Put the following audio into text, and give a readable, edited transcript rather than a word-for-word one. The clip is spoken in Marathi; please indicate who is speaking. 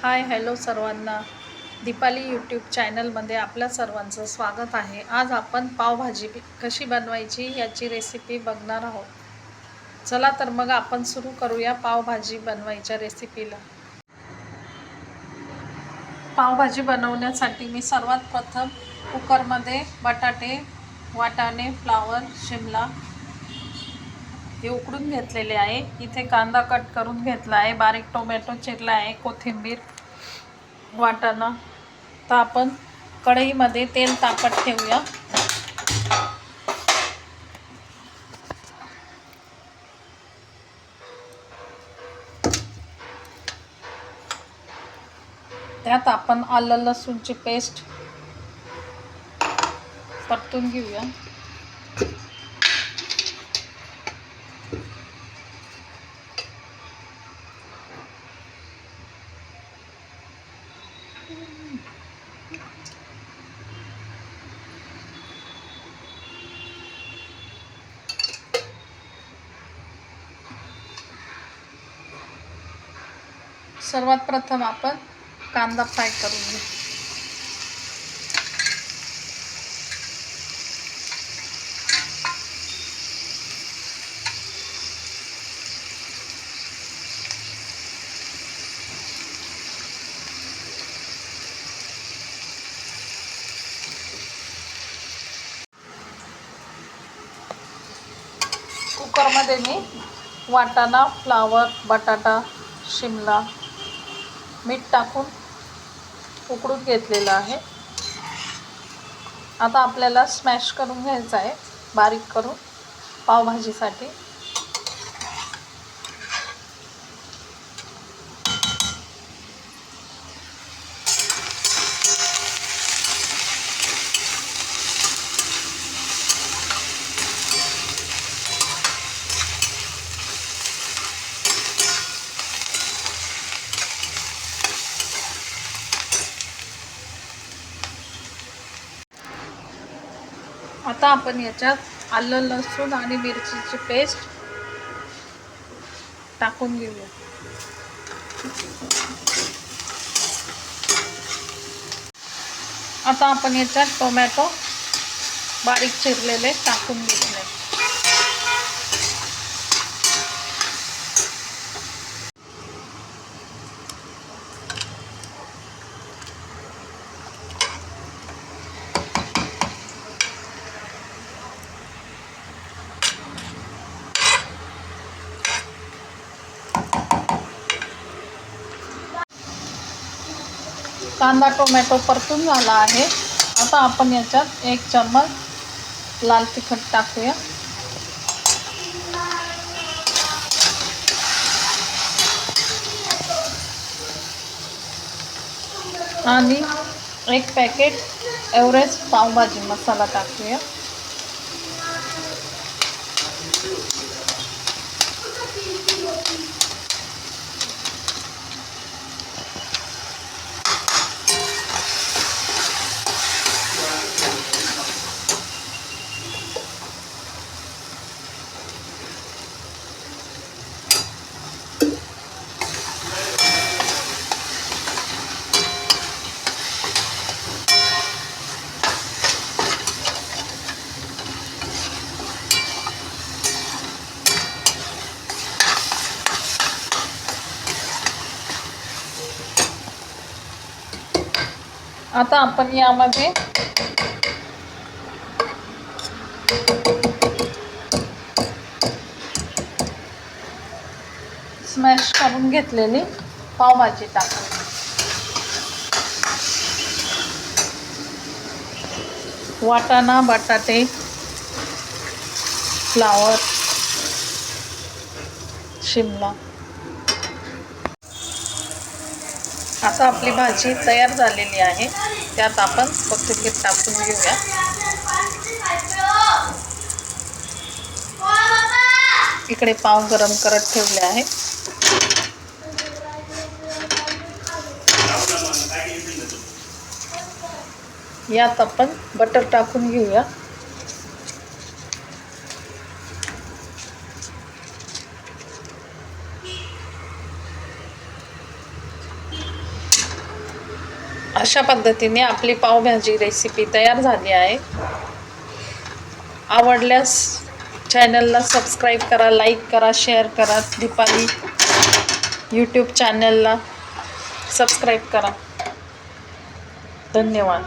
Speaker 1: हाय हॅलो सर्वांना. दीपाली यूट्यूब चॅनलमध्ये आपल्या सर्वांचं स्वागत आहे. आज आपण पावभाजी कशी बनवायची याची रेसिपी बघणार आहोत. चला तर मग आपण सुरू करूया पावभाजी बनवायच्या रेसिपीला. पावभाजी बनवण्यासाठी मी सर्वात प्रथम कुकरमध्ये बटाटे, वाटाणे, फ्लावर, शिमला हे उकडून घेतलेले आहे. इथे कांदा कट करून घेतला आहे, बारीक टोमॅटो चिरला आहे, कोथिंबीर, वाटाणा. तर आपण कढईमध्ये तेल तापत ठेवूया. त्यात आपण आलं लसूणची पेस्ट परतून घेऊया. सर्वात प्रथम आपण कांदा फ्राय करून घेऊ. कुकरमध्ये मी वाटाणा, फ्लावर, बटाटा, शिमला, मीठ टाकून उकडून घेतलेलं आहे. आता आपल्याला स्मॅश करून घ्यायचं आहे, बारीक करून पावभाजीसाठी. आता आपण याच्यात आलं लसूण आणि मिरचीची पेस्ट टाकून घेऊया. आता आपण याच्यात टोमॅटो बारीक चिरलेले टाकून घेतले. कांदा टोमॅटो परतून झाला आहे. आता आपण याच्यात 1 चम्मच लाल तिखट टाकूया. आणि 1 पॅकेट एव्हरेस्ट पावभाजी मसाला टाकूया. आता आपण यामध्ये स्मॅश करून घेतलेली पावभाजी टाकू. वाटाणा, बटाटे, फ्लावर, शिमला. आता आपली भाजी तयार झालेली आहे. त्यात आपण कोथिंबीर टाकून घेऊया. इकडे पाव गरम करत ठेवले आहे. यात आपण बटर टाकून घेऊया. अशा पद्धतीने आपली पावभाजी रेसिपी तयार झाली आहे. आवडल्यास चॅनलला सबस्क्राईब करा, लाईक करा, शेअर करा. दीपाली यूट्यूब चॅनलला सबस्क्राईब करा. धन्यवाद.